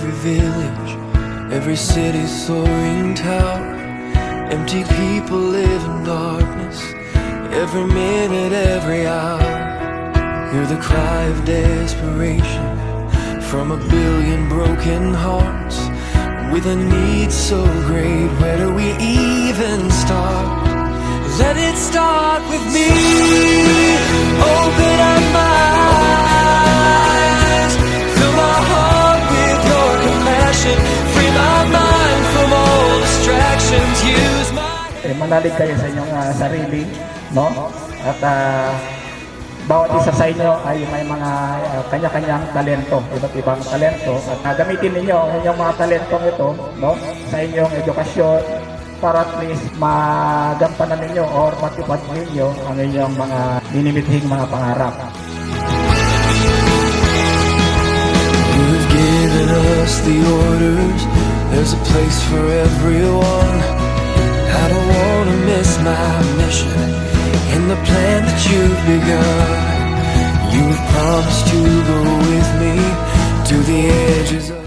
every village, every city soaring tower. Empty people live in darkness, every minute, every hour. Hear the cry of desperation from a billion broken hearts. With a need so great, where do we even start? Let it start with me. Open up my eyes, fill my heart with your compassion, free my mind from all distractions. Use my Manalig kayo sa inyong sarili, no? At bawat isa sa inyo ay may mga kanya-kanyang talento, iba't ibang talento. At gamitin ninyo ang inyong mga talentong ito, no? Sa inyong edukasyon, para at least magampanan ninyo or matupad ninyo ang inyong mga minimithing mga pangarap. You've given us the orders, there's a place for everyone. I don't wanna miss my mission in the plan that you've begun. You've promised to go with me to the edges of